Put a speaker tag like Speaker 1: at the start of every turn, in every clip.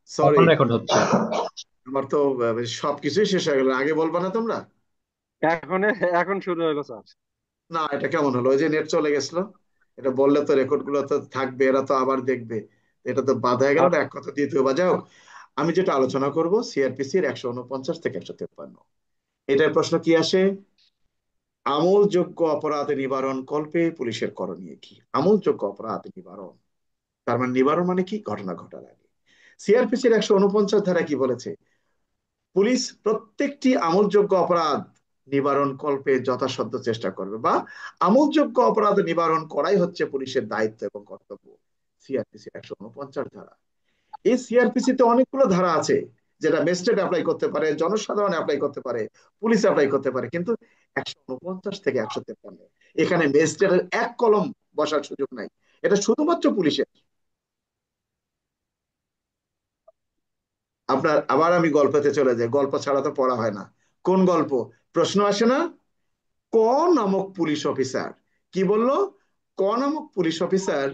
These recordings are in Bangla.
Speaker 1: সরি,
Speaker 2: এখন রেকর্ড হচ্ছে।
Speaker 1: আমার তো সবকিছুই শেষ হয়ে গেল, আগে বলবা না তোমরা?
Speaker 3: এখন এখন শুরু হলো স্যার।
Speaker 1: না, এটা কেমন হলো? ওই যে নেট চলে গেছিল, এটা বললে তো রেকর্ড গুলো তো থাকবে, এরা তো আবার দেখবে। এটা তো বাধা হয়ে গেল না, এক কথা দ্বিতীয় বা যাই হোক। আমি যেটা আলোচনা করব সিআরপিসির 149 থেকে 153, এটার প্রশ্ন কি আসে? আমলযোগ্য অপরাধ নিবারণ কল্পে পুলিশের করণীয় কি? আমলযোগ্য অপরাধ নিবারণ, তার মানে নিবারণ মানে কি? ঘটনা ঘটার আগে। সিআরপিসির 149 ধারা কি বলেছে? পুলিশ প্রত্যেকটি আমলযোগ্য অপরাধ নিবারণ কল্পে যথাসাধ্য চেষ্টা করবে, বা আমলযোগ্য অপরাধ নিবারণ করাই হচ্ছে পুলিশের দায়িত্ব এবং কর্তব্য। সিআরপিসি 149 ধারা। এই সিআরপিসি তে অনেকগুলো ধারা আছে, যেটা ম্যাজিস্ট্রেট অ্যাপ্লাই করতে পারে, জনসাধারণ অ্যাপ্লাই করতে পারে, পুলিশ অ্যাপ্লাই করতে পারে, কিন্তু 149 থেকে 153 এখানে ম্যাজিস্ট্রেটের এক কলম বসার সুযোগ নাই। এটা শুধুমাত্র পুলিশের। আপনার আবার আমি গল্পতে চলে যাই, গল্প ছাড়া তো পড়া হয় না। কোন গল্প? প্রশ্ন আসে না, ক নামক পুলিশ অফিসার কি বলল? ক নামক পুলিশ অফিসার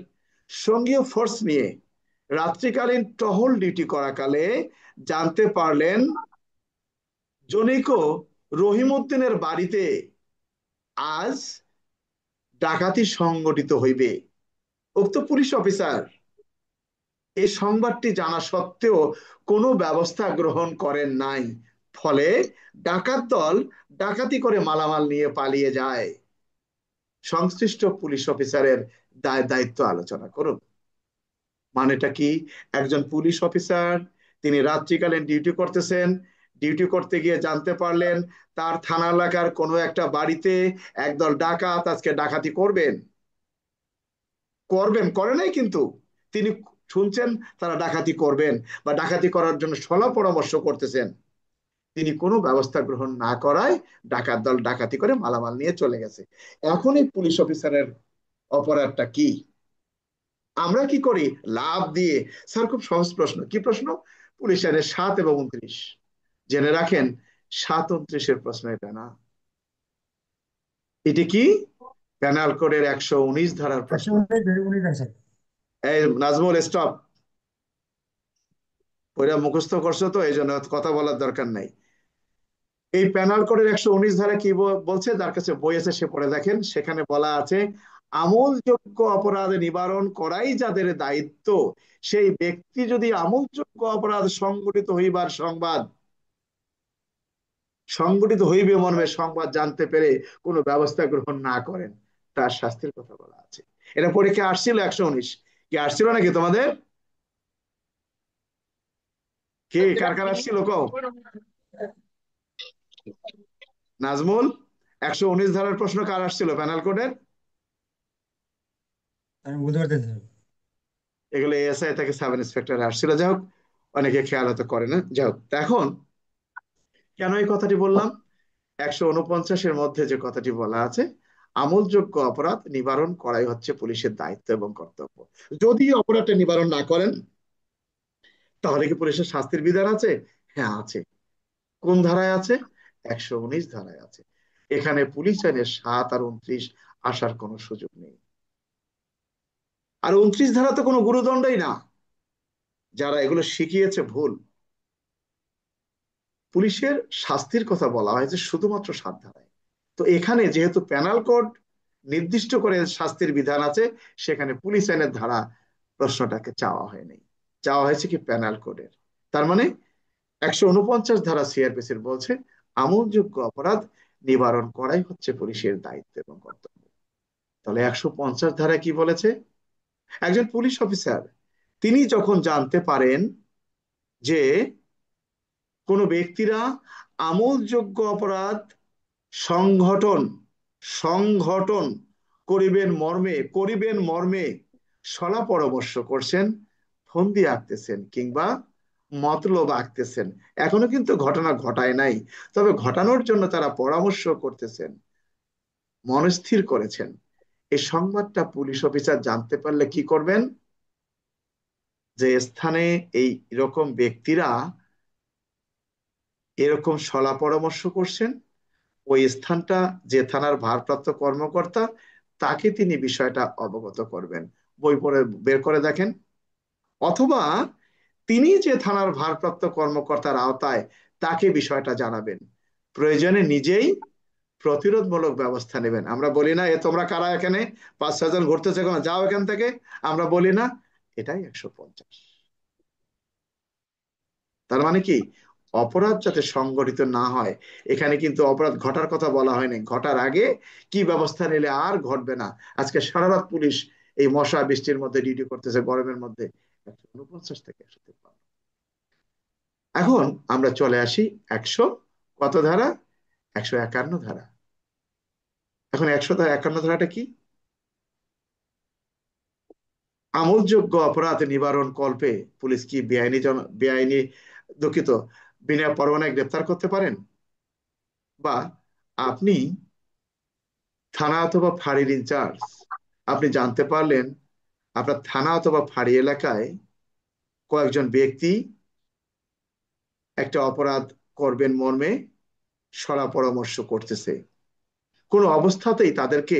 Speaker 1: সঙ্গীয় ফোর্স নিয়ে রাত্রিকালীন টহল ডিউটি করাকালে জানতে পারলেন জনৈক রহিমউদ্দিনের বাড়িতে আজ ডাকাতি সংগঠিত হইবে। উক্ত পুলিশ অফিসার এই সংবাদটি জানা সত্ত্বেও কোনো ব্যবস্থা গ্রহণ করেন নাই। ফলে ডাকাত দল ডাকাতি করে মালামাল নিয়ে পালিয়ে যায়। সংশ্লিষ্ট পুলিশ অফিসারের দায়িত্ব আলোচনা করুন। মানেটা কি? একজন পুলিশ অফিসার, তিনি রাত্রিকালীন ডিউটি করতেছেন, ডিউটি করতে গিয়ে জানতে পারলেন তার থানা এলাকার কোনো একটা বাড়িতে একদল ডাকাত আজকে ডাকাতি করবেন। করবেন করে নাই কিন্তু, তিনি শুনছেন তারা ডাকাতি করবেন বা ডাকাতি করার জন্য সলা পরামর্শ করতেছেন। তিনি কোনো ব্যবস্থা গ্রহণ না করায় ডাকাত দল ডাকাতি করে মালামাল নিয়ে চলে গেছে। এখন এই পুলিশ অফিসারের অপরাধটা কি? আমরা কি করি? লাভ দিয়ে। স্যার খুব সহজ প্রশ্ন, কি প্রশ্ন? পুলিশ আইনের 7 এবং 29 জেনে রাখেন। 7-29 প্রশ্ন এটা না, এটি কি? পেনাল কোডের 119 ধারার
Speaker 4: একশো
Speaker 1: প্রশ্ন।
Speaker 4: উনিশ উনিশ আছে।
Speaker 1: এই নাজমুল, স্টপ। ওইটা মুখস্থ করছো তো, এই জন্য কথা বলার দরকার নাই। এই প্যানাল কোডের 119 ধারা কি বলছে? যার কাছে বই আছে সে পড়ে দেখেন, সেখানে বলা আছে আমলযোগ্য অপরাধ নিবারণ করাই যাদের দায়িত্ব, সেই ব্যক্তি যদি আমলযোগ্য অপরাধ সংগঠিত হইবার সংবাদ, সংগঠিত হইবে মর্মে সংবাদ জানতে পেরে কোনো ব্যবস্থা গ্রহণ না করেন, তার শাস্তির কথা বলা আছে। এটা পরীক্ষা আসছিল 119, কি আসছিল নাকি তোমাদের? কে কার কার আসছিল কও? নাজমুল, 119 ধারার প্রশ্ন কার আসছিল প্যানাল কোডের?
Speaker 4: আমি বলতে পারতেছি না।
Speaker 1: এগুলো এএসআই থেকে সাব ইন্সপেক্টর আসছিল। যাই হোক, অনেকে খেয়াল হয়তো করে না। যাই হোক, তা এখন কেন এই কথাটি বললাম? 149-এর মধ্যে যে কথাটি বলা আছে, আমলযোগ্য অপরাধ নিবারণ করাই হচ্ছে পুলিশের দায়িত্ব এবং কর্তব্য। যদি অপরাধটা নিবারণ না করেন, তাহলে কি পুলিশের শাস্তির বিধান আছে? হ্যাঁ আছে। কোন ধারায় আছে? 119 ধারায় আছে। এখানে পুলিশ আইনের 7 আর 29 আসার কোনো সুযোগ নেই। আর 29 ধারা তো কোনো গুরুদণ্ডই না, যারা এগুলো শিখিয়েছে ভুল। পুলিশের শাস্তির কথা বলা হয়েছে শুধুমাত্র 7 ধারায়। তো এখানে যেহেতু প্যানাল কোড নির্দিষ্ট করে শাস্তির বিধান আছে, সেখানে পুলিশ আইনের ধারা প্রশ্নটাকে চাওয়া হয়নি, চাওয়া হয়েছে কি প্যানাল কোডের। তার মানে 149 ধারা সিআরপিসির বলছে আমলযোগ্য অপরাধ নিবারণ করাই হচ্ছে পুলিশের দায়িত্ব এবং কর্তব্য। তাহলে 150 ধারা কি বলেছে? একজন পুলিশ অফিসার তিনি যখন জানতে পারেন যে কোনো ব্যক্তিরা আমলযোগ্য অপরাধ সংঘটন সংঘটন করিবেন মর্মে সলা পরামর্শ করছেন, ফন্দি আঁকতেছেন কিংবা মতলব আঁকতেছেন, এখনো কিন্তু ঘটনা ঘটায় নাই, তবে ঘটানোর জন্য তারা পরামর্শ করতেছেন, মনস্থির করেছেন, এই সংবাদটা পুলিশ অফিসার জানতে পারলে কি করবেন? যে স্থানে এই রকম ব্যক্তিরা এরকম সলা পরামর্শ করছেন, ওই স্থানটা যে থানার ভারপ্রাপ্ত কর্মকর্তা, তাকে তিনি বিষয়টা অবগত করবেন। বই পড়ে বের করে দেখেন, অথবা তিনি যে থানার ভারপ্রাপ্ত কর্মকর্তার আওতায় তাকে বিষয়টা জানাবেন, প্রয়োজনে নিজেই প্রতিরোধমূলক ব্যবস্থা নেবেন। আমরা বলি না, এ তোমরা কারা এখানে 5-6 জন ঘুরতেছে, কোনো যাও এখান থেকে, আমরা বলি না? এটাই 150। তার মানে কি, অপরাধ যাতে সংগঠিত না হয়, এখানে কিন্তু অপরাধ ঘটার কথা বলা হয়নি, ঘটার আগে কি ব্যবস্থা নিলে আর ঘটবে না। আজকে সারা রাত পুলিশ এই মশা বৃষ্টির মধ্যে ডিউটি করতেছে, গরমের মধ্যে, 149 থেকে 153। এখন আমরা চলে আসি 100 কত ধারা, 151 ধারা। এখন 151 ধারাটা কি? আমলযোগ্য অপরাধ নিবারণ কল্পে পুলিশ কি বেআইনি, দুঃখিত, বিনা পরোয়ানায় গ্রেপ্তার করতে পারেন? বা আপনি থানা অথবা ফাঁড়ির ইনচার্জ, আপনি জানতে পারলেন আপনার থানা অথবা ফাঁড়ি এলাকায় কয়েকজন ব্যক্তি একটা অপরাধ করবেন মর্মে শলা পরামর্শ করতেছে, কোনো অবস্থাতেই তাদেরকে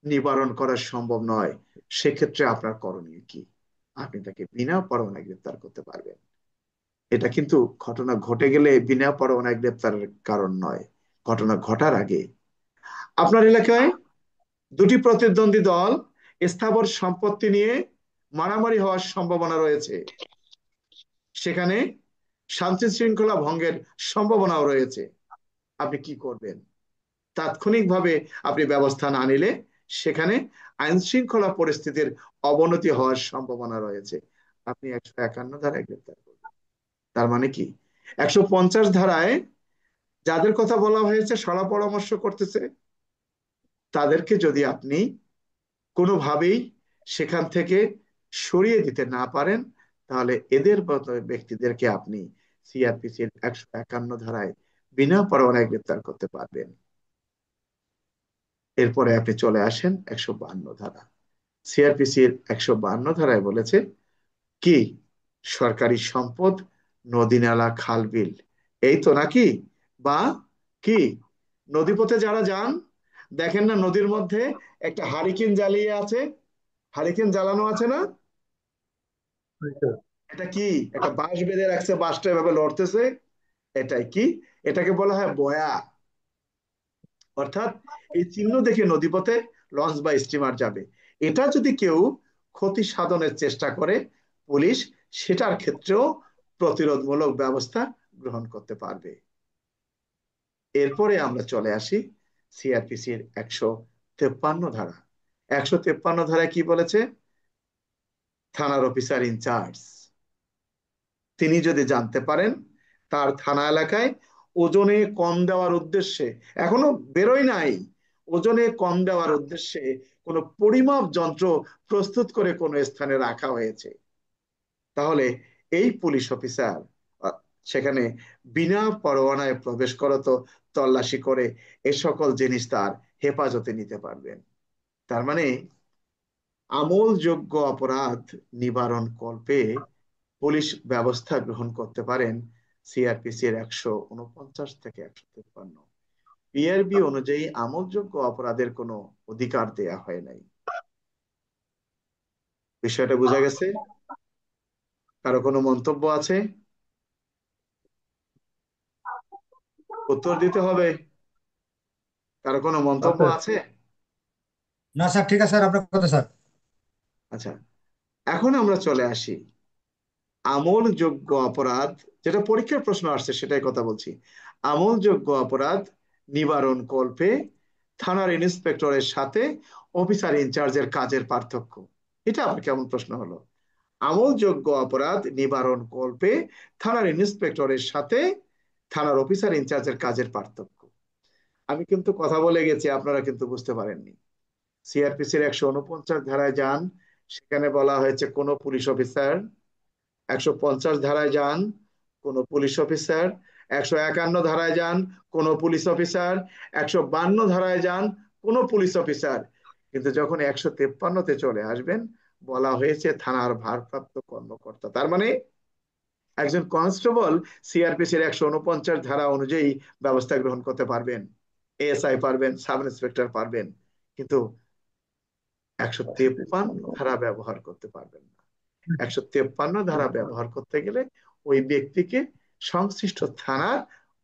Speaker 1: নিবারণ করা সম্ভব নয়, সেক্ষেত্রে আপনার করণীয় কি? আপনি তাকে বিনা পরোয়ানায় গ্রেপ্তার করতে পারবেন। এটা কিন্তু ঘটনা ঘটে গেলে বিনা পরোয়ানায় গ্রেপ্তারের কারণ নয়, ঘটনা ঘটার আগে। আপনার এলাকায় দুটি প্রতিদ্বন্দ্বী দল স্থাবর সম্পত্তি নিয়ে মারামারি হওয়ার সম্ভাবনা রয়েছে, সেখানে শান্তি শৃঙ্খলা ভঙ্গের সম্ভাবনাও রয়েছে। আপনি কি করবেন? তাৎক্ষণিকভাবে আপনি ব্যবস্থা না নিলে সেখানে আইন শৃঙ্খলা পরিস্থিতির অবনতি হওয়ার সম্ভাবনা রয়েছে, আপনি 151 ধারায় গ্রেপ্তার করবেন। তার মানে কি, 150 ধারায় যাদের কথা বলা হয়েছে শলা পরামর্শ করতেছে, তাদেরকে যদি আপনি কোনোভাবেই সেখান থেকে সরিয়ে দিতে না পারেন, তাহলে এদের মতো ব্যক্তিদেরকে আপনি সিআরপিসির 151 ধারায় বিনা পরোয়ানায় গ্রেপ্তার করতে পারবেন। এরপরে আপনি চলে আসেন 152 ধারা। সিআরপিসির 152 ধারায় বলেছে কি, সরকারি সম্পদ, নদী নালা খাল বিল, এই তো নাকি? বা কি, নদীপথে যারা যান, দেখেন না নদীর মধ্যে একটা হারিকেন জ্বালিয়ে আছে, হারিকেন জ্বালানো আছে না? এটা কি, একটা বাঁশ বেঁধে রাখছে, বাঁশটা এভাবে লড়তেছে, এটাই কি, এটাকে বলা হয় বয়া। অর্থাৎ এই চিহ্ন দেখে নদীপথে লঞ্চ বা স্টিমার যাবে। এটা যদি কেউ ক্ষতি সাধনের চেষ্টা করে, পুলিশ সেটার ক্ষেত্রেও প্রতিরোধমূলক ব্যবস্থা গ্রহণ করতে পারবে। এরপরে আমরা চলে আসি সিআরপিসির 153 ধারা। 153 ধারায় কি বলেছে? থানার অফিসার ইনচার্জ তিনি যদি জানতে পারেন তার থানা এলাকায় ওজনে কম দেওয়ার উদ্দেশ্যে, এখনো বেরোয় নাই, ওজনে কম দেওয়ার উদ্দেশ্যে কোনো পরিমাপ যন্ত্র প্রস্তুত করে কোনো স্থানে রাখা হয়েছে, তাহলে এই পুলিশ অফিসার আহ, সেখানে বিনা পরোয়ানায় প্রবেশ করত, তল্লাশি করে এ সকল জিনিস তার হেফাজতে নিতে পারবেন। তার মানে আমলযোগ্য অপরাধ নিবারণ কল্পে পুলিশ ব্যবস্থা গ্রহণ করতে পারেন সিআরপিসি এর 149 থেকে 153। পিআরবি অনুযায়ী আমলযোগ্য অপরাধের কোনো অধিকার দেয়া হয় নাই। বিষয়টা বোঝা গেছে? কারো কোনো মন্তব্য আছে? উত্তর দিতে হবে। কারো কোনো মন্তব্য
Speaker 4: আচ্ছা।
Speaker 1: আছে?
Speaker 4: না স্যার, ঠিক আছে স্যার, আপনার কথা স্যার।
Speaker 1: আচ্ছা, এখন আমরা চলে আসি আমলযোগ্য অপরাধ, যেটা পরীক্ষার প্রশ্ন আসছে সেটাই কথা বলছি। আমলযোগ্য অপরাধ নিবারণ কল্পে থানার ইন্সপেক্টরের সাথে অফিসার ইনচার্জের কাজের পার্থক্য। এটা আবার কেমন প্রশ্ন হলো? আমলযোগ্য অপরাধ নিবারণ কল্পে থানার ইন্সপেক্টরের সাথে থানার অফিসার ইনচার্জের কাজের পার্থক্য। আমি কিন্তু কথা বলে গেছি, আপনারা কিন্তু বুঝতে পারেননি। সিআরপিসির 149 ধারায় যান, সেখানে বলা হয়েছে কোন পুলিশ অফিসার, 150 ধারায় যান কোন পুলিশ অফিসার, 151 ধারায় যান কোন পুলিশ অফিসার, 152 ধারায় যান কোন পুলিশ অফিসার, কিন্তু যখন 153-তে চলে আসবেন বলা হয়েছে থানার ভারপ্রাপ্ত কর্মকর্তা। তার মানে একজন কনস্টেবল সিআরপিসির 149 ধারা অনুযায়ী ব্যবস্থা গ্রহণ করতে পারবেন, এএসআই পারবেন, সাব ইন্সপেক্টর পারবেন, কিন্তু 153 ধারা ব্যবহার করতে পারবেন না। 153 ধারা ব্যবহার করতে গেলে ওই ব্যক্তিকে সংশ্লিষ্ট থানার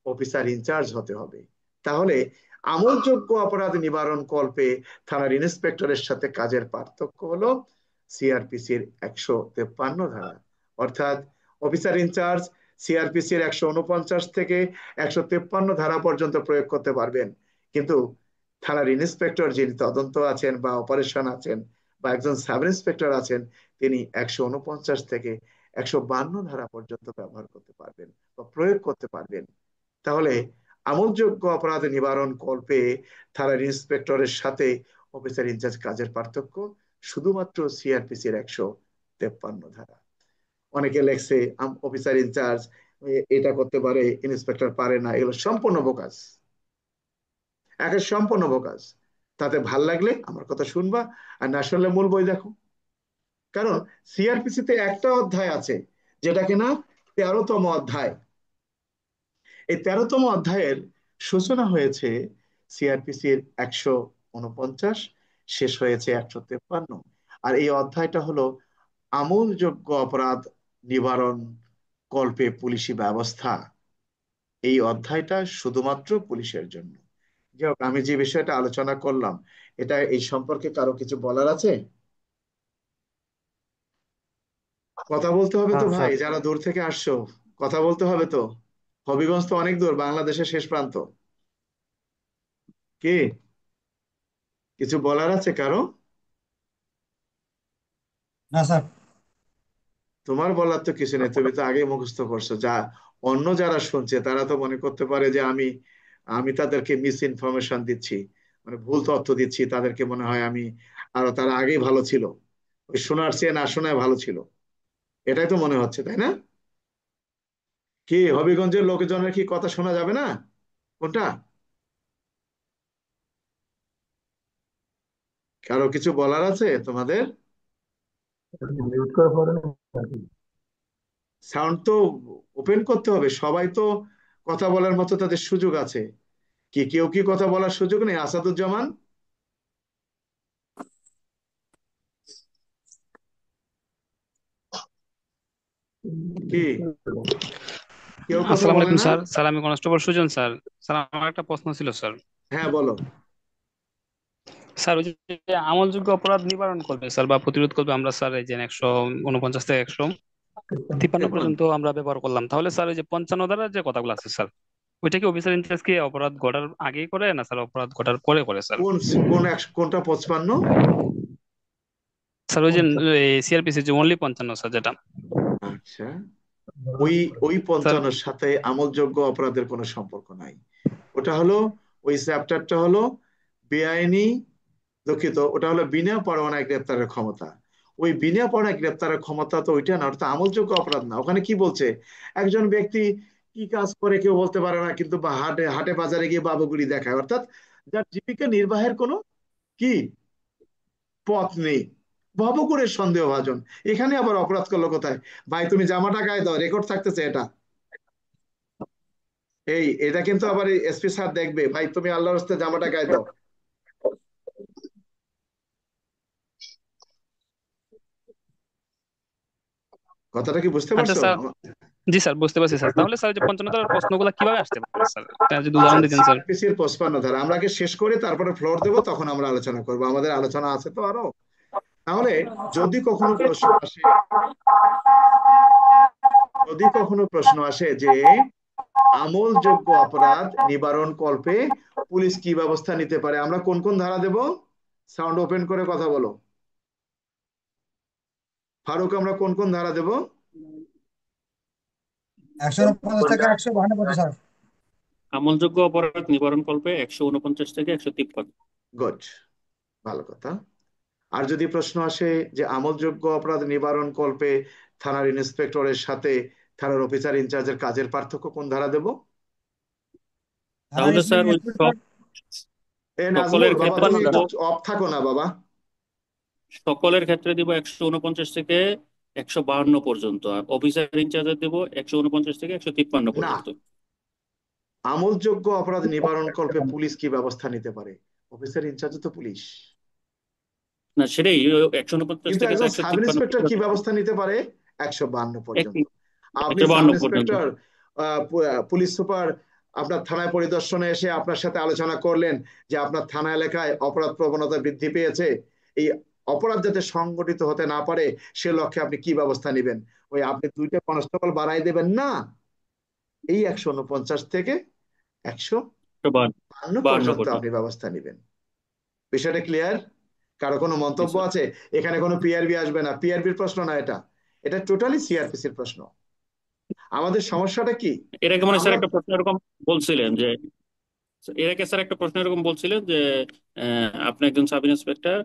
Speaker 1: অফিসার ইনচার্জ হতে হবে। তাহলে আমলযোগ্য অপরাধ নিবারণ কল্পে থানার ইন্সপেক্টরের সাথে কাজের পার্থক্য হলো সিআরপিসির 153 ধারা, অর্থাৎ অফিসার ইনচার্জ সিআরপিসির 149 থেকে 153 ধারা পর্যন্ত প্রয়োগ করতে পারবেন, কিন্তু থানার ইন্সপেক্টর যিনি তদন্ত আছেন বা অপারেশন আছেন বা একজন সাব ইন্সপেক্টর আছেন, তিনি 149 থেকে 152 ধারা পর্যন্ত ব্যবহার করতে পারবেন বা প্রয়োগ করতে পারবেন। তাহলে আমলযোগ্য অপরাধ নিবারণ কল্পে থানার ইন্সপেক্টরের সাথে অফিসার ইনচার্জ কাজের পার্থক্য শুধুমাত্র সিআরপিসির 153 ধারা। অনেকে লেখছে অফিসার ইনচার্জ এটা করতে পারে, ইন্সপেক্টর পারে না, এগুলো সম্পূর্ণ বোকাস, একে সম্পূর্ণ বোকাস। তাতে ভাল লাগলে আমার কথা শুনবা, আর না শুনলে মূল বই দেখো। কারণ সিআরপিসি তে একটা অধ্যায় আছে যেটা কিনা 13তম অধ্যায়। এই 13তম অধ্যায়ের সূচনা হয়েছে সিআরপিসির 149, শেষ হয়েছে 153। আর এই অধ্যায়টা হলো আমলযোগ্য অপরাধ নিবারণ কল্পে পুলিশি ব্যবস্থা। এই অধ্যায়টা শুধুমাত্র পুলিশের জন্য। যাই হোক, আমি যে বিষয়টা আলোচনা করলাম, এটা এই সম্পর্কে কারো কিছু বলার আছে? কথা বলতে হবে তো ভাই,
Speaker 4: স্যার।
Speaker 1: যারা দূর থেকে আসছো, কথা বলতে হবে তো। হবিগঞ্জ তো অনেক দূর, বাংলাদেশের শেষ প্রান্ত। কি কিছু বলার আছে কারো?
Speaker 4: না স্যার।
Speaker 1: তোমার বলার তো কিছু নেই, তুমি তো আগে মুখস্থ করছো। যা অন্য যারা শুনছে তারা তো মনে করতে পারে যে আমি আমি তাদেরকে মিস ইনফরমেশন দিচ্ছি, মানে ভুল তথ্য দিচ্ছি, তাদেরকে মনে হয় আমি আরো তারা আগেই ভালো ছিল, ওই শোনার চেয়ে না শোনায় ভালো ছিল, এটাই তো মনে হচ্ছে, তাই না? কি হবিগঞ্জের লোকজনের কি কথা শোনা যাবে না? কোনটা? কারো কিছু বলার আছে তোমাদের?
Speaker 2: মিউট করে পড়েন নাকি?
Speaker 1: সাউন্ড তো ওপেন করতে হবে, সবাই তো কথা বলার মতো তাদের সুযোগ আছে। কি কেউ কি কথা বলার সুযোগ নেই? আসাদুজ্জামান, কি কেউ কথা
Speaker 5: আসসালামু
Speaker 1: বলে
Speaker 5: আলাইকুম
Speaker 1: না?
Speaker 5: স্যার। স্যার আমি কনস্টেবল সুজন স্যার। স্যার আমার একটা প্রশ্ন ছিল স্যার।
Speaker 1: হ্যাঁ বলো।
Speaker 5: স্যার ওই যে আমলযোগ্য অপরাধ নিবারণ করবে স্যার বা প্রতিরোধ করবে, আমরা স্যার এই যে 149 থেকে 153
Speaker 1: দেখুন,
Speaker 5: পর্যন্ত আমরা ব্যবহার করলাম, তাহলে স্যার ওই যে 55 ধারার যে কথাগুলো আছে স্যার, ওইটা কি অফিসার ইনচার্জ কি অপরাধ ঘটার আগেই করে না স্যার অপরাধ ঘটার পরে করে স্যার?
Speaker 1: কোন কোনটা 55?
Speaker 5: স্যার ওই যে সিআরপিসি যে অনলি 55 স্যার যেটা।
Speaker 1: আচ্ছা, ওই ওই
Speaker 5: স্যার
Speaker 1: 55 সাথে আমলযোগ্য অপরাধের কোনো সম্পর্ক নাই। ওটা হলো, ওই চ্যাপ্টারটা হলো বেআইনি, দুঃখিত, ওটা হলো বিনা পরোয়ানায় গ্রেপ্তারের ক্ষমতা। ওই বিনা পরোয়ানায় গ্রেপ্তারের ক্ষমতা তো ওইটা না, ওটা আমলযোগ্য অপরাধ না। ওখানে কি বলছে, একজন ব্যক্তি কি কাজ করে কেউ বলতে পারে না, কিন্তু বা হাটে হাটে বাজারে গিয়ে বাবুগুড়ি দেখায়, অর্থাৎ যার জীবিকা নির্বাহের কোনো কি পথ নেই, ভবঘুরের সন্দেহভাজন। এখানে আবার অপরাধ করলো কোথায়? ভাই তুমি জামাটা গায়ে দাও, রেকর্ড থাকতেছে এটা। এটা কিন্তু আবার এসপি স্যার দেখবে, ভাই তুমি আল্লাহর রাস্তায় জামাটা গায়ে দাও। কথাটা কি বুঝতে
Speaker 5: আচ্ছা
Speaker 1: পারছো?
Speaker 5: স্যার। জি স্যার বুঝতে পারছি স্যার। তাহলে স্যার যে 55 ধারার প্রশ্নগুলো কিভাবে আসতে পারে স্যার, এটা যদি
Speaker 1: আচ্ছা,
Speaker 5: উদাহরণ দিতেন স্যার।
Speaker 1: সিআরপিসির 55 ধারা আমরা আগে শেষ করে তারপরে ফ্লোর দেবো, তখন আমরা আলোচনা করবো, আমাদের আলোচনা আছে তো আরো। তাহলে যদি কখনো প্রশ্ন আসে, যদি কখনো প্রশ্ন আসে যে আমলযোগ্য অপরাধ নিবারণ কল্পে পুলিশ কি ব্যবস্থা নিতে পারে, আমরা কোন কোন ধারা দেব? সাউন্ড ওপেন করে কথা বলো। ফারুক, আমরা কোন কোন ধারা দেব?
Speaker 4: 149 থেকে 152 পর্যন্ত স্যার।
Speaker 6: আমলযোগ্য অপরাধ নিবারণ কল্পে 149 থেকে 153।
Speaker 1: গুড, ভালো কথা। আর যদি প্রশ্ন আসে যে আমলযোগ্য অপরাধ নিবারণ কল্পে থানার ইন্সপেক্টরের সাথে থানার অফিসার ইনচার্জের কাজের পার্থক্য, কোন ধারা দেব?
Speaker 4: থানার
Speaker 6: তাহলে স্যার ওই
Speaker 4: ইন্সপেক্টর।
Speaker 1: নাজমুল
Speaker 6: সকলের
Speaker 1: বাবা,
Speaker 6: ক্ষেত্রে
Speaker 1: তুমি
Speaker 6: দিব,
Speaker 1: একটু অফ থাকো না বাবা।
Speaker 6: সকলের ক্ষেত্রে দিব 149 থেকে 152 পর্যন্ত, আর অফিসার ইনচার্জের দিব 149 থেকে 153
Speaker 1: না,
Speaker 6: পর্যন্ত।
Speaker 1: আমলযোগ্য অপরাধ নিবারণ কল্পে পুলিশ কি ব্যবস্থা নিতে পারে? অফিসার ইনচার্জ তো পুলিশ।
Speaker 6: না, সেটাই 149
Speaker 1: কিন্তু
Speaker 6: থেকে তো
Speaker 1: একজন সাব
Speaker 6: 153
Speaker 1: ইন্সপেক্টর কি
Speaker 6: পর্যন্ত।
Speaker 1: ব্যবস্থা নিতে পারে? 152 পর্যন্ত। আপনি সাব
Speaker 6: 152 পর্যন্ত।
Speaker 1: ইন্সপেক্টর, পুলিশ সুপার আপনার থানায় পরিদর্শনে এসে আপনার সাথে আলোচনা করলেন যে আপনার থানা এলাকায় অপরাধ প্রবণতা বৃদ্ধি পেয়েছে, এই অপরাধ যাতে সংগঠিত হতে না পারে সে লক্ষ্যে আপনি কি ব্যবস্থা নেবেন? ওই আপনি 2টা কনস্টেবল বাড়াই দেবেন না, এই 149 থেকে 152
Speaker 6: 52
Speaker 1: পর্যন্ত
Speaker 6: পর্যন্ত।
Speaker 1: আপনি ব্যবস্থা নেবেন। বিষয়টা ক্লিয়ার? কারো কোনো
Speaker 6: জি
Speaker 1: মন্তব্য
Speaker 6: স্যার।
Speaker 1: আছে? এখানে কোনো পিআরবি আসবে না, পিআরবির প্রশ্ন না, এটা এটা টোটালি সিআরপিসির প্রশ্ন। আমাদের সমস্যাটা কি?
Speaker 6: এর আগে মানে
Speaker 1: আমরা
Speaker 6: স্যার একটা প্রশ্ন এরকম বলছিলেন যে, এর আগে স্যার একটা প্রশ্ন এরকম বলছিলেন যে আপনি একজন সাব ইন্সপেক্টর,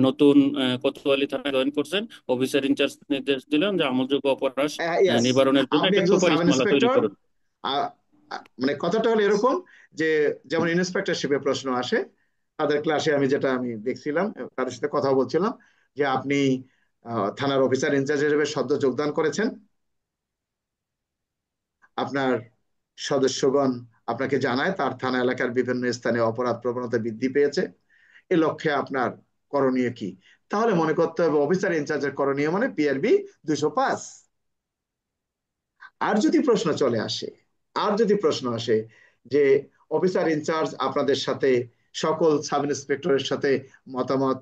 Speaker 6: নতুন কোতোয়ালি থানায় জয়েন করছেন, অফিসার ইনচার্জ নির্দেশ দিলেন যে আমলযোগ্য অপরাধ
Speaker 1: ইয়েস,
Speaker 6: নিবারণের জন্য
Speaker 1: আপনি
Speaker 6: একটা
Speaker 1: একজন সাব
Speaker 6: সুপারিশমালা তৈরি
Speaker 1: ইন্সপেক্টর।
Speaker 6: করুন।
Speaker 1: মানে কথাটা হলো এরকম যে, যেমন ইন্সপেক্টরশিপে প্রশ্ন আসে, তাদের ক্লাসে আমি দেখছিলাম, তাদের সাথে কথা বলছিলাম যে আপনি থানার অফিসার ইনচার্জ হিসেবে সদ্য যোগদান করেছেন, আপনার সদস্যগণ আপনাকে জানায় তার থানা এলাকার বিভিন্ন স্থানে অপরাধ প্রবণতা বৃদ্ধি পেয়েছে, এ লক্ষ্যে আপনার করণীয় কি? তাহলে মনে করতে হবে অফিসার ইনচার্জের করণীয় মানে পিআরবি 205। আর যদি প্রশ্ন চলে আসে, আর যদি প্রশ্ন আসে যে অফিসার ইনচার্জ আপনাদের সাথে সকল সাব ইন্সপেক্টরের সাথে মতামত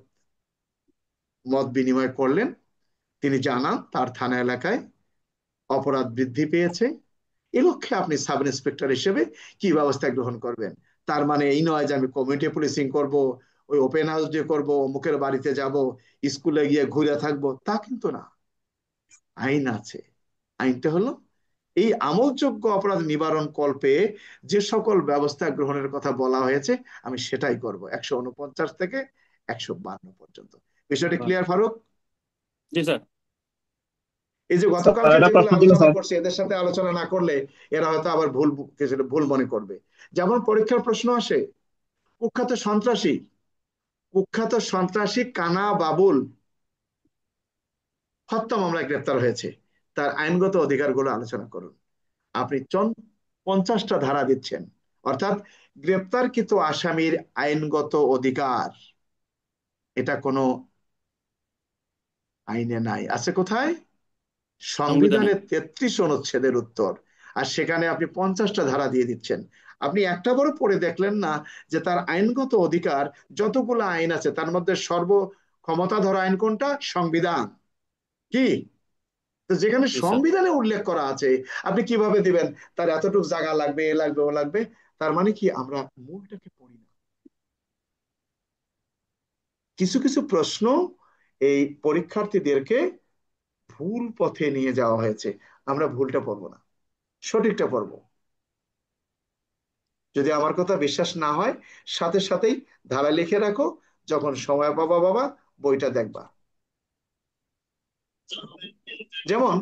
Speaker 1: মত বিনিময় করলেন, তিনি জানান তার থানা এলাকায় অপরাধ বৃদ্ধি পেয়েছে, এ লক্ষ্যে আপনি সাব ইন্সপেক্টর হিসেবে কি ব্যবস্থা গ্রহণ করবেন? তার মানে এই নয় যে আমি কমিউনিটি পুলিশিং করব, ওই ওপেন হাউস দিয়ে করব, অমুকের বাড়িতে যাব, স্কুলে গিয়ে ঘুরে থাকবো, তা কিন্তু না। আইন আছে। আইনটা হলো এই আমলযোগ্য অপরাধ নিবারণ কল্পে যে সকল ব্যবস্থা গ্রহণের কথা বলা হয়েছে আমি সেটাই করব, 149 থেকে 152 পর্যন্ত। বিষয়টি ক্লিয়ার, ফারুক?
Speaker 6: জি স্যার।
Speaker 1: এই যে
Speaker 2: স্যার
Speaker 1: গতকালকে
Speaker 2: একটা
Speaker 1: যেগুলো
Speaker 2: প্রশ্ন ছিল
Speaker 1: আলোচনা
Speaker 2: স্যার।
Speaker 1: করছে এদের সাথে আলোচনা না করলে এরা হয়তো আবার ভুল কিছু ভুল মনে করবে। যেমন পরীক্ষার প্রশ্ন আসে, কুখ্যাত সন্ত্রাসী, কুখ্যাত সন্ত্রাসী কানা বাবুল হত্যা মামলায় গ্রেপ্তার হয়েছে, তার আইনগত অধিকারগুলো আলোচনা করুন। আপনি 50টা ধারা দিচ্ছেন, অর্থাৎ গ্রেপ্তারকৃত আসামির আইনগত অধিকার, এটা কোনো আইনে নাই। আছে কোথায়?
Speaker 6: সংবিধানে।
Speaker 1: সংবিধানের 33 অনুচ্ছেদের উত্তর। আর সেখানে আপনি 50টা ধারা দিয়ে দিচ্ছেন। আপনি একটা বড় পড়ে দেখলেন না যে তার আইনগত অধিকার যতগুলো আইন আছে তার মধ্যে সর্ব ক্ষমতাধর আইন কোনটা? সংবিধান। কি? তো যেখানে
Speaker 6: জি স্যার।
Speaker 1: সংবিধানে উল্লেখ করা আছে আপনি কিভাবে দিবেন তার এতটুকু জায়গা লাগবে, এ লাগবে, ও লাগবে? তার মানে কি আমরা মূলটাকে পড়ি না। কিছু কিছু প্রশ্ন এই পরীক্ষার্থীদেরকে ভুল পথে নিয়ে যাওয়া হয়েছে, আমরা ভুলটা পড়বো না, সঠিকটা পড়বো। যদি আমার কথা বিশ্বাস না হয় সাথে সাথেই ধারা লিখে রাখো, যখন সময় পাবা বাবা বইটা দেখবা। যেমন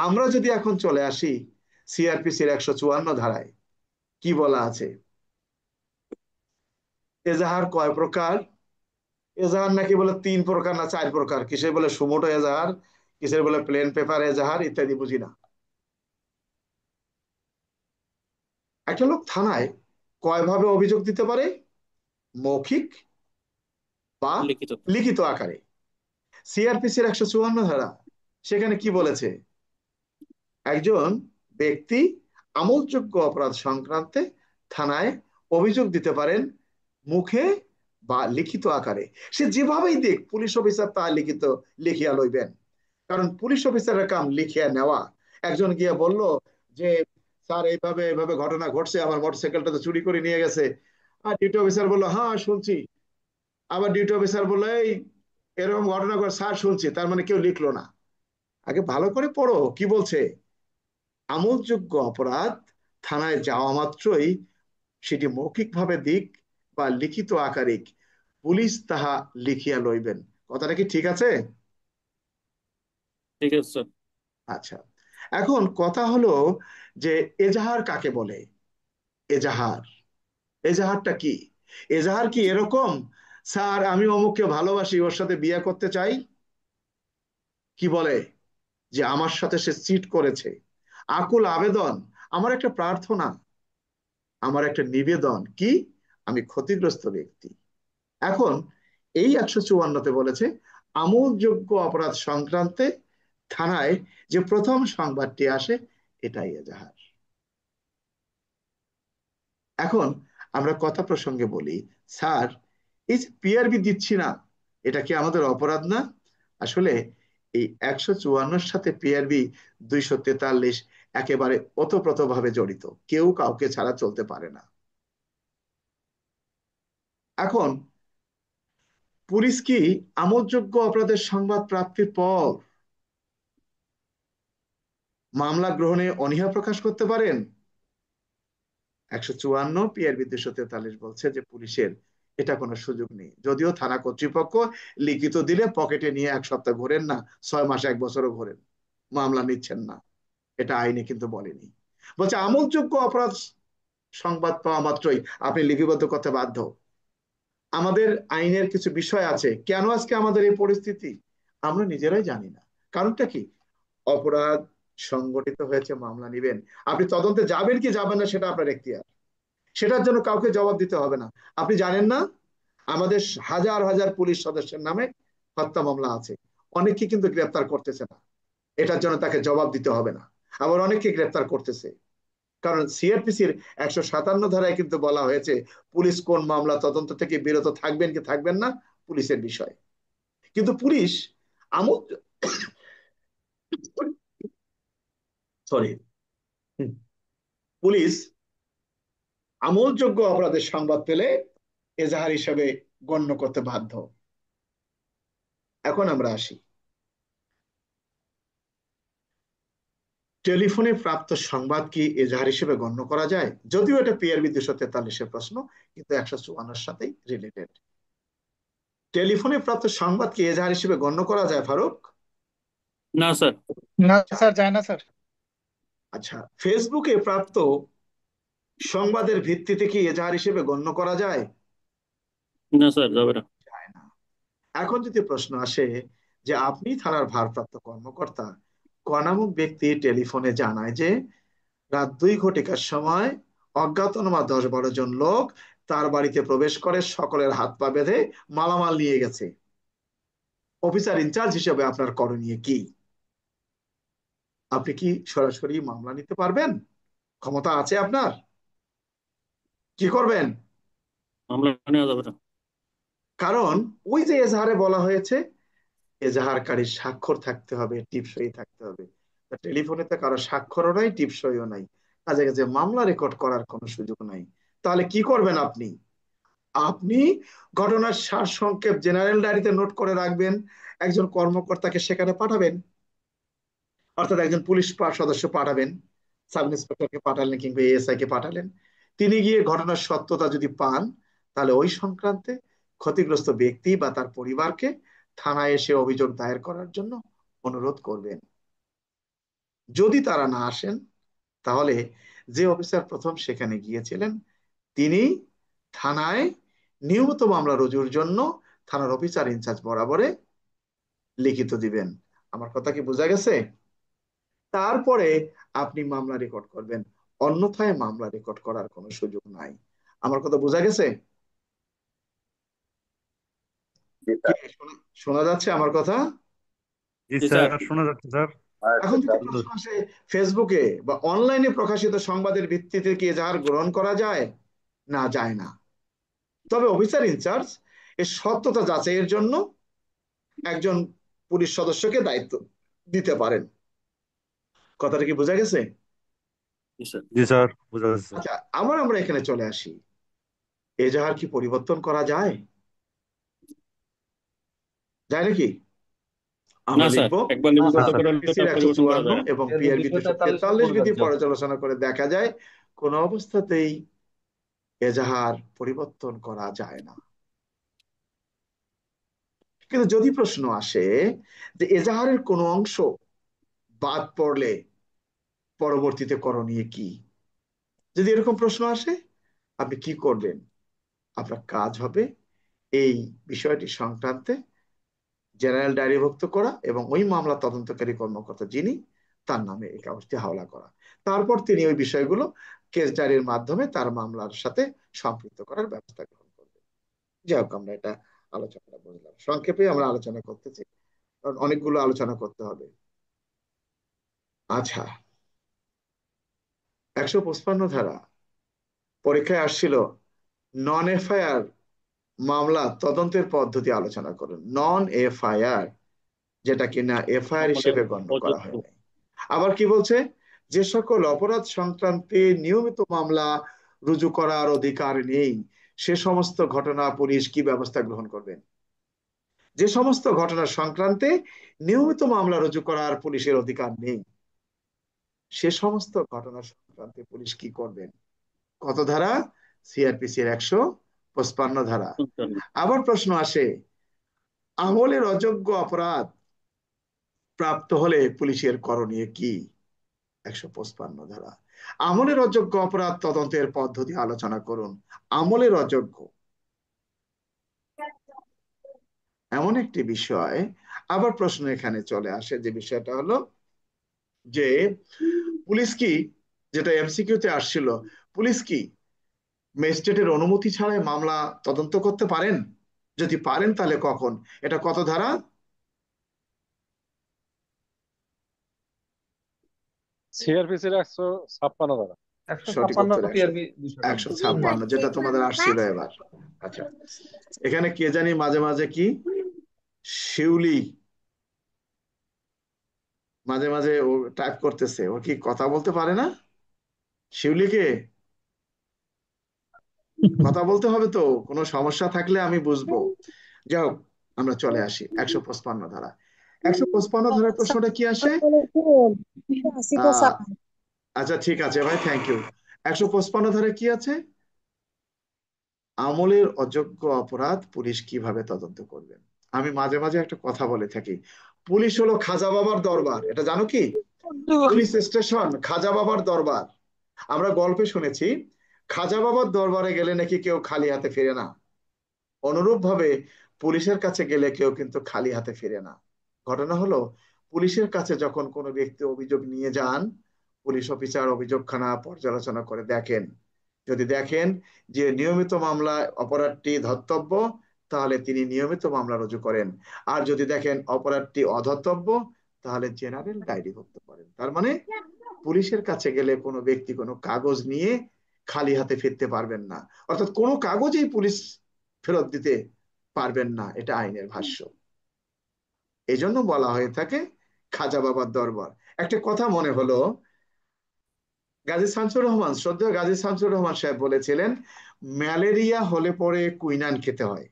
Speaker 1: আমরা যদি এখন চলে আসি সিআরপিসির 154 ধারায়, কি বলা আছে? এজাহার কয় প্রকার? এজাহার নাকি বলে 3 প্রকার না 4 প্রকার, কিসে বলে সুমোটো এজাহার, কিসের বলে প্লেন পেপার এজাহার, ইত্যাদি বুঝি না। একটা লোক থানায় কয় ভাবে অভিযোগ দিতে পারে? মৌখিক বা
Speaker 6: লিখিত।
Speaker 1: লিখিত আকারে। সিআরপিসির 154 ধারা সেখানে কি বলেছে? একজন ব্যক্তি আমলযোগ্য অপরাধ সংক্রান্তে থানায় অভিযোগ দিতে পারেন মুখে বা লিখিত আকারে। সে যেভাবেই দিক, পুলিশ অফিসার তা লিখিত লিখিয়া লইবেন, কারণ পুলিশ অফিসারের কাম লিখিয়া নেওয়া। একজন গিয়ে বলল যে স্যার এইভাবে এইভাবে ঘটনা ঘটছে, আমার মোটরসাইকেলটা তো চুরি করে নিয়ে গেছে। আর ডিউটি অফিসার বললো হ্যাঁ শুনছি। আবার ডিউটি অফিসার বললো এই এরকম ঘটনা করে, স্যার শুনছি। তার মানে কেউ লিখলো না। আগে ভালো করে পড়ো কি বলছে। আমলযোগ্য অপরাধ থানায় যাওয়া মাত্রই সেটি মৌখিকভাবে দিক বা লিখিত আকারিক, পুলিশ তাহা লিখিয়া লইবেন। কথাটা কি ঠিক আছে?
Speaker 6: ঠিক আছে স্যার।
Speaker 1: আচ্ছা, এখন কথা হলো যে এজাহার কাকে বলে? এজাহার, এজাহারটা কি? এজাহার কি এরকম, স্যার আমি অমুককে ভালোবাসি, ওর সাথে বিয়ে করতে চাই, কি বলে যে আমার সাথে সে চিট করেছে, আকুল আবেদন, আমার একটা প্রার্থনা, আমার একটা নিবেদন, কি আমি ক্ষতিগ্রস্ত ব্যক্তি। এখন এই 154তে বলেছে আমলযোগ্য অপরাধ সংক্রান্তে থানায় যে প্রথম সংবাদটি আসে এটাই এজাহার। এখন আমরা কথা প্রসঙ্গে বলি, স্যার এই যে পিআরবি দিচ্ছি না, এটা কি আমাদের অপরাধ না? আসলে এই 154 সাথে পিআরবি 243 একেবারে ওতপ্রোতভাবে জড়িত, কেউ কাউকে ছাড়া চলতে পারে না। এখন পুলিশ কি আমলযোগ্য অপরাধের সংবাদ প্রাপ্তির পর মামলা গ্রহণে অনীহা প্রকাশ করতে পারেন? 154 পিআরবি 243 বলছে যে পুলিশের এটা কোনো সুযোগ নেই। যদিও থানা কর্তৃপক্ষ লিখিত দিলে পকেটে নিয়ে 1 সপ্তাহ ঘোরেন না, 6 মাস 1 বছরও ঘোরেন, মামলা নিচ্ছেন না, এটা আইনে কিন্তু বলেনি। বলছে আমলযোগ্য অপরাধ সংবাদ পাওয়া মাত্রই আপনি লিপিবদ্ধ করতে বাধ্য। আমাদের আইনের কিছু বিষয় আছে, কেন আজকে আমাদের এই পরিস্থিতি আমরা নিজেরাই জানি না। কারণটা কি? অপরাধ সংগঠিত হয়েছে, মামলা নিবেন, আপনি তদন্তে যাবেন কি যাবেন না সেটা আপনার এখতিয়ার, সেটার জন্য কাউকে জবাব দিতে হবে না। আপনি জানেন না আমাদের হাজার হাজার পুলিশ সদস্যের নামে হত্যা মামলা আছে, অনেককে কিন্তু গ্রেপ্তার করতেছে না, এটার জন্য তাকে জবাব দিতে হবে না। আবার অনেককে গ্রেপ্তার করতেছে, কারণ সিআরপিসির 157 ধারায় কিন্তু বলা হয়েছে পুলিশ কোন মামলা তদন্ত থেকে বিরত থাকবেন কি থাকবেন না পুলিশের বিষয়। কিন্তু পুলিশ আমল সরি পুলিশ আমলযোগ্য অপরাধের সংবাদ পেলে এজাহার হিসেবে গণ্য করতে বাধ্য। এখন আমরা আসি, টেলিফোনে প্রাপ্ত সংবাদ কি এজাহার হিসেবে গণ্য করা যায়? যদিও এটা পিআরবি 243-এর প্রশ্ন, কিন্তু 154-এর সাথেই রিলেটেড। টেলিফোনে প্রাপ্ত সংবাদ কি এজাহার হিসেবে গণ্য করা যায় ফারুক?
Speaker 6: না স্যার।
Speaker 4: না স্যার, যায় না স্যার।
Speaker 1: আচ্ছা, ফেসবুকে প্রাপ্ত সংবাদের ভিত্তিতে কি এজাহার হিসেবে গণ্য করা যায়?
Speaker 6: না স্যার, যাবে না।
Speaker 1: যায় না। এখন যদি প্রশ্ন আসে যে আপনি থানার ভারপ্রাপ্ত কর্মকর্তা, ক নামক ব্যক্তি টেলিফোনে জানায় যে রাত 2 ঘটিকার সময় অজ্ঞাতনামা 10-12 জন লোক তার বাড়িতে প্রবেশ করে সকলের হাত পা বেঁধে মালামাল নিয়ে গেছে, অফিসার ইনচার্জ হিসেবে আপনার করণীয় কি? আপনি কি সরাসরি মামলা নিতে পারবেন? ক্ষমতা আছে আপনার? কি করবেন?
Speaker 6: মামলা নেওয়া যাবে না।
Speaker 1: কারণ ওই যে এজাহারে বলা হয়েছে এজাহারকারীর স্বাক্ষর থাকতে হবে, টিপসই থাকতে হবে। টেলিফোনে তো কারো স্বাক্ষরও নাই, টিপসইও নাই, কাজে কাজে মামলা রেকর্ড করার কোনো সুযোগ নাই। তাহলে কি করবেন আপনি? আপনি ঘটনার সারসংক্ষেপ জেনারেল ডায়েরিতে নোট করে রাখবেন, একজন কর্মকর্তাকে সেখানে পাঠাবেন, অর্থাৎ একজন পুলিশ সদস্য পাঠাবেন, সাব ইন্সপেক্টরকে পাঠালেন কিংবা এএসআই কে পাঠালেন, তিনি গিয়ে ঘটনার সত্যতা যদি পান তাহলে ওই সংক্রান্তে ক্ষতিগ্রস্ত ব্যক্তি বা তার পরিবারকে থানায় এসে অভিযোগ দায়ের করার জন্য অনুরোধ করবেন। যদি তারা না আসেন তাহলে যে অফিসার প্রথম সেখানে গিয়েছিলেন তিনি থানায় নিয়মিত মামলা রুজুর জন্য থানার অফিসার ইনচার্জ বরাবরে লিখিত দিবেন। আমার কথা কি বোঝা গেছে? তারপরে আপনি মামলা রেকর্ড করবেন, অন্যথায় মামলা রেকর্ড করার কোনো সুযোগ নাই। আমার কথা বোঝা গেছে?
Speaker 2: জি
Speaker 1: কি
Speaker 2: স্যার।
Speaker 1: শোনা যাচ্ছে আমার কথা?
Speaker 7: জি
Speaker 6: জি
Speaker 7: স্যার,
Speaker 6: স্যার।
Speaker 7: শোনা যাচ্ছে স্যার।
Speaker 1: এখন যদি
Speaker 2: স্যার,
Speaker 1: প্রশ্ন আসে ফেসবুকে বা অনলাইনে প্রকাশিত সংবাদের ভিত্তিতে কি এজাহার গ্রহণ করা যায়? না, যায় না। তবে অফিসার ইনচার্জ এর সত্যতা যাচাইয়ের জন্য একজন পুলিশ সদস্যকে দায়িত্ব দিতে পারেন। কথাটা কি বোঝা গেছে?
Speaker 6: জি স্যার।
Speaker 7: জি স্যার, বোঝা যাচ্ছে স্যার।
Speaker 1: আচ্ছা, আমরা এখানে চলে আসি, এজাহার কি পরিবর্তন করা যায়? যায় নাকি?
Speaker 6: না
Speaker 1: আমরা
Speaker 6: স্যার,
Speaker 1: লিখবো
Speaker 6: একবার
Speaker 7: না
Speaker 6: লিপিবদ্ধ
Speaker 7: স্যার।
Speaker 6: করে
Speaker 1: সিআরপিসির
Speaker 6: পরিবর্তন করা
Speaker 1: 154
Speaker 6: যায় না।
Speaker 1: এবং
Speaker 2: এর
Speaker 1: পিআরবি
Speaker 2: 243
Speaker 1: 243 যদি
Speaker 2: পর্যাপ্ত।
Speaker 1: পর্যালোচনা করে দেখা যায় কোন অবস্থাতেই এজাহার পরিবর্তন করা যায় না। কিন্তু যদি প্রশ্ন আসে যে এজাহারের কোনো অংশ বাদ পড়লে পরবর্তীতে করণীয় কি, যদি এরকম প্রশ্ন আসে আপনি কি করবেন? আপনার কাজ হবে এই বিষয়টি সংক্রান্তে জেনারেল ডায়েরিভুক্ত করা এবং ওই মামলা তদন্তকারী কর্মকর্তা যিনি তার নামে এই কাগজটি হাওলা করা। তারপর তিনি ওই বিষয়গুলো কেস ডায়েরির মাধ্যমে তার মামলার সাথে সম্পৃক্ত করার ব্যবস্থা গ্রহণ করবেন। যাই হোক, আমরা এটা আলোচনাটা বুঝলাম, সংক্ষেপে আমরা আলোচনা করতেছি কারণ অনেকগুলো আলোচনা করতে হবে। আচ্ছা, 155 ধারা পরীক্ষায় আসছিল, নন এফআইআর মামলা তদন্তের পদ্ধতি আলোচনা করুন। নন এফআইআর, যেটা কিনা এফআইআর
Speaker 6: আমলের
Speaker 1: হিসেবে গণ্য করা
Speaker 6: অযোগ্য।
Speaker 1: হয় নাই। আবার কি বলছে, যে সকল অপরাধ সংক্রান্তে নিয়মিত মামলা রুজু করার অধিকার নেই সে সমস্ত ঘটনা পুলিশ কি ব্যবস্থা গ্রহণ করবেন। যে সমস্ত ঘটনা সংক্রান্তে নিয়মিত মামলা রুজু করার পুলিশের অধিকার নেই সে সমস্ত ঘটনা সংক্রান্তে পুলিশ কি করবেন। কত ধারা? সিআরপিসির 155 ধারা। আবার প্রশ্ন আসে, আমলের অযোগ্য অপরাধ প্রাপ্ত হলে পুলিশের করণীয় কি। 155 ধারা, আমলের অযোগ্য অপরাধ তদন্তের পদ্ধতি আলোচনা করুন। আমলের অযোগ্য এমন একটি বিষয়। আবার প্রশ্ন এখানে চলে আসে, যে বিষয়টা হলো যে পুলিশ কি, যেটা এমসিকিউতে আসছিল, পুলিশ কি ম্যাজিস্ট্রেটের অনুমতি ছাড়াই মামলা তদন্ত করতে পারেন? যদি পারেন তাহলে কখন? এটা কত ধারা?
Speaker 3: সিআরপিসির 156 ধারা।
Speaker 1: সঠিক
Speaker 2: 156
Speaker 1: উত্তর
Speaker 2: পিআরবি বিষয়টা
Speaker 1: 156, যেটা তোমাদের আসছিল এবার। আচ্ছা, এখানে কে জানি মাঝে মাঝে কি শিউলি মাঝে মাঝে ও টাইপ করতেছে, ও কি কথা বলতে পারে না? শিউলিকে কথা বলতে হবে তো, কোনো সমস্যা থাকলে আমি বুঝবো। যাই হোক, আমরা চলে আসি 155 ধারা। 155 ধারার প্রশ্নটা কি আসে? আহ আচ্ছা ঠিক আছে ভাই, থ্যাংক ইউ। 155 ধারায় কি আছে? আমলের অযোগ্য অপরাধ পুলিশ কিভাবে তদন্ত করবেন। আমি মাঝে মাঝে একটা কথা বলে থাকি, পুলিশ হলো খাজা বাবার দরবার, এটা জানো কি? পুলিশ স্টেশন খাজা বাবার দরবার। আমরা গল্পে শুনেছি খাজা বাবার দরবারে গেলে নাকি কেউ খালি হাতে ফিরে না। অনুরূপ ভাবে পুলিশের কাছে গেলে কেউ কিন্তু খালি হাতে ফিরে না। ঘটনা হলো, পুলিশের কাছে যখন কোনো ব্যক্তি অভিযোগ নিয়ে যান, পুলিশ অফিসার অভিযোগখানা পর্যালোচনা করে দেখেন। যদি দেখেন যে নিয়মিত মামলায় অপরাধটি ধর্তব্য, তাহলে তিনি নিয়মিত মামলা রুজু করেন। আর যদি দেখেন অপরাধটি অধর্তব্য, তাহলে জেনারেল ডায়েরিভুক্ত করেন। তার মানে পুলিশের কাছে গেলে কোনো ব্যক্তি কোনো কাগজ নিয়ে খালি হাতে ফিরতে পারবেন না, অর্থাৎ কোনো কাগজেই পুলিশ ফেরত দিতে পারবেন না, এটা আইনের ভাষ্য। এই জন্য বলা হয়ে থাকে খাজা বাবার দরবার। একটা কথা মনে হলো, গাজী শামসুর রহমান, শ্রদ্ধেয় গাজী শামসুর রহমান সাহেব বলেছিলেন, ম্যালেরিয়া হলে পরে কুইনান খেতে হয়।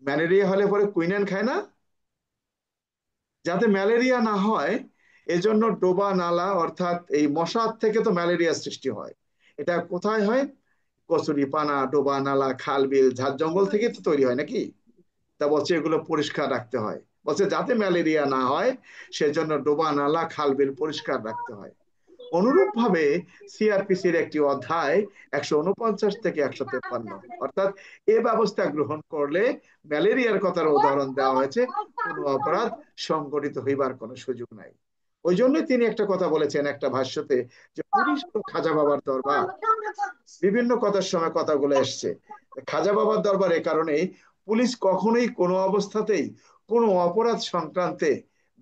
Speaker 1: ম্যালেরিয়া হলে পরে কুইনান খায় না, যাতে ম্যালেরিয়া না হয় এজন্য ডোবা নালা, অর্থাৎ এই মশার থেকে তো ম্যালেরিয়া সৃষ্টি হয়। এটা কোথায় হয়? কচুরি পানা, ডোবা নালা, খাল বিল, ঝাড় জঙ্গল থেকে তো তৈরি হয় নাকি। তা বলছে এগুলো পরিষ্কার রাখতে হয়, বলছে যাতে ম্যালেরিয়া না হয় সেজন্য ডোবা নালা খাল বিল পরিষ্কার রাখতে হয়। অনুরূপ ভাবে সিআরপিসির একটি অধ্যায় 149 থেকে 153, অর্থাৎ এ ব্যবস্থা গ্রহণ করলে ম্যালেরিয়ার কথার উদাহরণ দেওয়া হয়েছে, কোনো অপরাধ সংগঠিত হইবার কোনো সুযোগ নাই। ওই জন্যই তিনি একটা কথা বলেছেন একটা ভাষ্যতে, যে পুলিশ তো খাজা বাবার দরবার। বিভিন্ন কথার সময় কথাগুলো এসছে, খাজা বাবার দরবার এ কারণেই পুলিশ কখনোই কোনো অবস্থাতেই কোনো অপরাধ সংক্রান্তে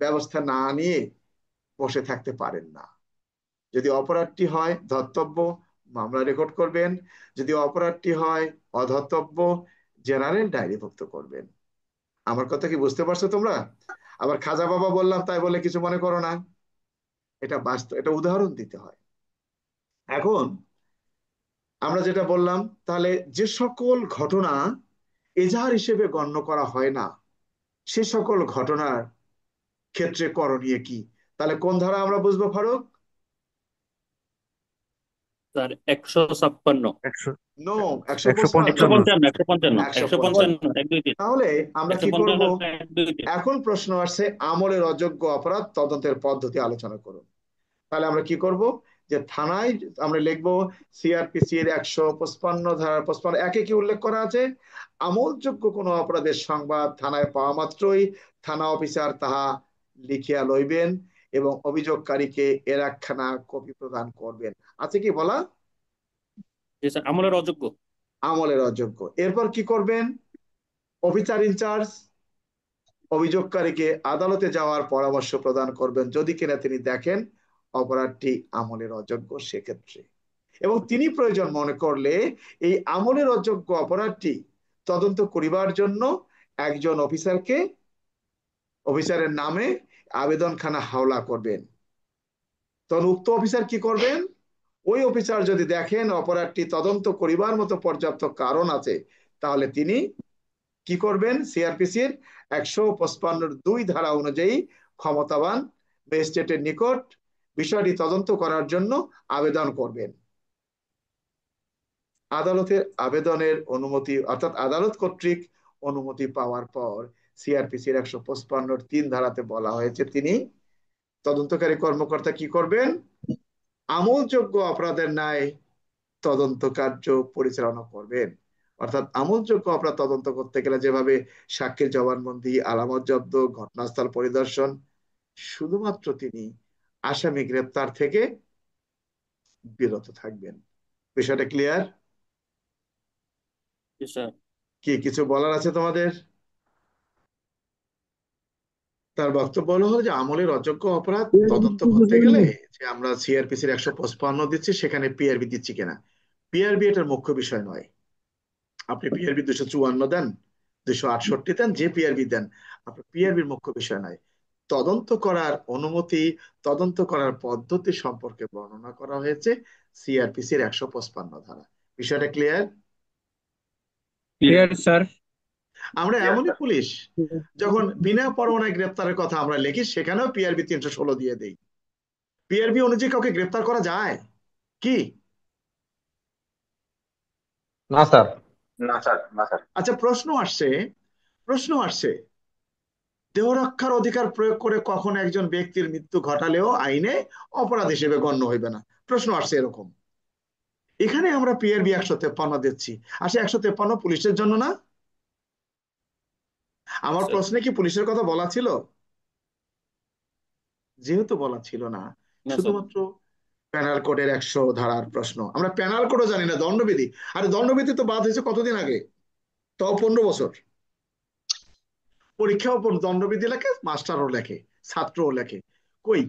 Speaker 1: ব্যবস্থা না নিয়ে বসে থাকতে পারেন না। যদি অপরাধটি হয় ধর্তব্য, মামলা রেকর্ড করবেন। যদি অপরাধটি হয় অধর্তব্য, জেনারেল ডায়েরিভুক্ত করবেন। আমার কথা কি বুঝতে পারছো তোমরা? আবার খাজা বাবা বললাম তাই বলে কিছু মনে করো না, এটা বাস্তব, এটা উদাহরণ দিতে হয়। এখন আমরা যেটা বললাম, তাহলে যে সকল ঘটনা এজাহার হিসেবে গণ্য করা হয় না সে সকল ঘটনার ক্ষেত্রে করণীয় কি। তাহলে কোন ধারা আমরা বুঝবো ফারুক?
Speaker 6: স্যার 156।
Speaker 1: নো,
Speaker 7: 155
Speaker 6: 155 155
Speaker 1: 155।
Speaker 6: 155 1 2 3
Speaker 1: তাহলে আমরা কি করব?
Speaker 6: 155 1 2 3।
Speaker 1: এখন প্রশ্ন আসছে, আমলের অযোগ্য অপরাধ তদন্তের পদ্ধতি আলোচনা করুন। তাহলে আমরা কি করব, যে থানায় আমরা লিখবো সিআরপিসি এর 155 ধারা 55 একে কি উল্লেখ করা আছে, আমলযোগ্য কোনো অপরাধের সংবাদ থানায় পাওয়া মাত্রই থানা অফিসার তাহা লিখিয়া লইবেন এবং অভিযোগকারীকে এর একখানা কপি প্রদান করবেন। আছে কি বলা?
Speaker 6: জি স্যার, আমলের অযোগ্য।
Speaker 1: আমলের অযোগ্য। এরপর কি করবেন? অফিসার ইনচার্জ অভিযোগকারীকে আদালতে যাওয়ার পরামর্শ প্রদান করবেন যদি কিনা তিনি দেখেন অপরাধটি আমলের অযোগ্য সেক্ষেত্রে, এবং তিনি প্রয়োজন মনে করলে এই আমলের অযোগ্য অপরাধটি তদন্ত করিবার জন্য একজন অফিসারের নামে আবেদনখানা হাওলা করবেন। তখন উক্ত অফিসার কি করবেন? ওই অফিসার যদি দেখেন অপরাধটি তদন্ত করিবার মতো পর্যাপ্ত কারণ আছে, তাহলে তিনি কি করবেন? সিআরপিসির 155(2) ধারা অনুযায়ী ক্ষমতাবান ম্যাজিস্ট্রেটের নিকট বিষয়টি তদন্ত করার জন্য আবেদন করবেন। আদালতের আবেদনের অনুমতি অর্থাৎ আদালত কর্তৃক অনুমতি পাওয়ার পর সিআরপিসির 155(3) ধারাতে বলা হয়েছে তিনি তদন্তকারী কর্মকর্তা কি করবেন? আমলযোগ্য অপরাধের ন্যায় তদন্ত কার্য পরিচালনা করবেন। অর্থাৎ আমলযোগ্য অপরাধ তদন্ত করতে গেলে যেভাবে সাক্ষীর জবানবন্দি, আলামত জব্দ, ঘটনাস্থল পরিদর্শন, শুধুমাত্র তিনি আসামি গ্রেপ্তার থেকে বিরত থাকবেন। বিষয়টা ক্লিয়ার?
Speaker 6: জি স্যার।
Speaker 1: কি কিছু বলার আছে তোমাদের? তার বক্তব্য হলো যে আমলের অযোগ্য অপরাধ তদন্ত করতে গেলে যে আমরা সিআরপিসির 155 দিচ্ছি সেখানে পিআরবি দিচ্ছি কিনা, পিআরবি এটার মুখ্য বিষয় নয়। আপনি পিআরবি 254 দেন, 268 দেন, যে পিআরবি দেন, আপনার পিআরবির মুখ্য বিষয় নয়। তদন্ত করার অনুমতি, তদন্ত করার পদ্ধতি সম্পর্কে বর্ণনা করা হয়েছে সিআরপিসির 155 ধারা। বিষয়টা ক্লিয়ার?
Speaker 5: Clear sir.
Speaker 1: আমরা এমনই পুলিশ যখন বিনা পরোয়ানায় গ্রেপ্তারের কথা আমরা লিখি সেখানেও পিআরবি 316 দিয়ে দেই। পিআরবি অনুযায়ী কাউকে গ্রেপ্তার করা যায় কি?
Speaker 2: না স্যার।
Speaker 1: আচ্ছা, প্রশ্ন আসছে দেহরক্ষার অধিকার প্রয়োগ করে কখন একজন ব্যক্তির মৃত্যু ঘটালেও আইনে অপরাধ হিসেবে গণ্য হইবে না। প্রশ্ন আসছে এরকম। এখানে আমরা পিআরবি 153 দিচ্ছি। আসে 153 পুলিশের জন্য না? আমার
Speaker 6: স্যার।
Speaker 1: প্রশ্নে কি পুলিশের কথা বলা ছিল? যেহেতু বলা ছিল না,
Speaker 6: না স্যার।
Speaker 1: শুধুমাত্র প্যানাল কোডের 100 ধারার প্রশ্ন। আমরা প্যানাল কোডও জানি না, দণ্ডবিধি। আরে দণ্ডবিধি তো বাদ হয়েছে কতদিন আগে, তাও 15 বছর। পরীক্ষাও দণ্ডবিধি লেখে, মাস্টারও লেখে, ছাত্রও লেখে। কই,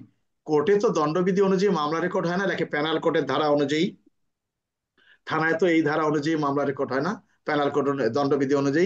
Speaker 1: কোর্টে তো দণ্ডবিধি অনুযায়ী মামলা রেকর্ড হয় না, লেখে প্যানাল কোডের ধারা অনুযায়ী। থানায় তো এই ধারা অনুযায়ী মামলা রেকর্ড হয় না, প্যানাল কোড দণ্ডবিধি অনুযায়ী।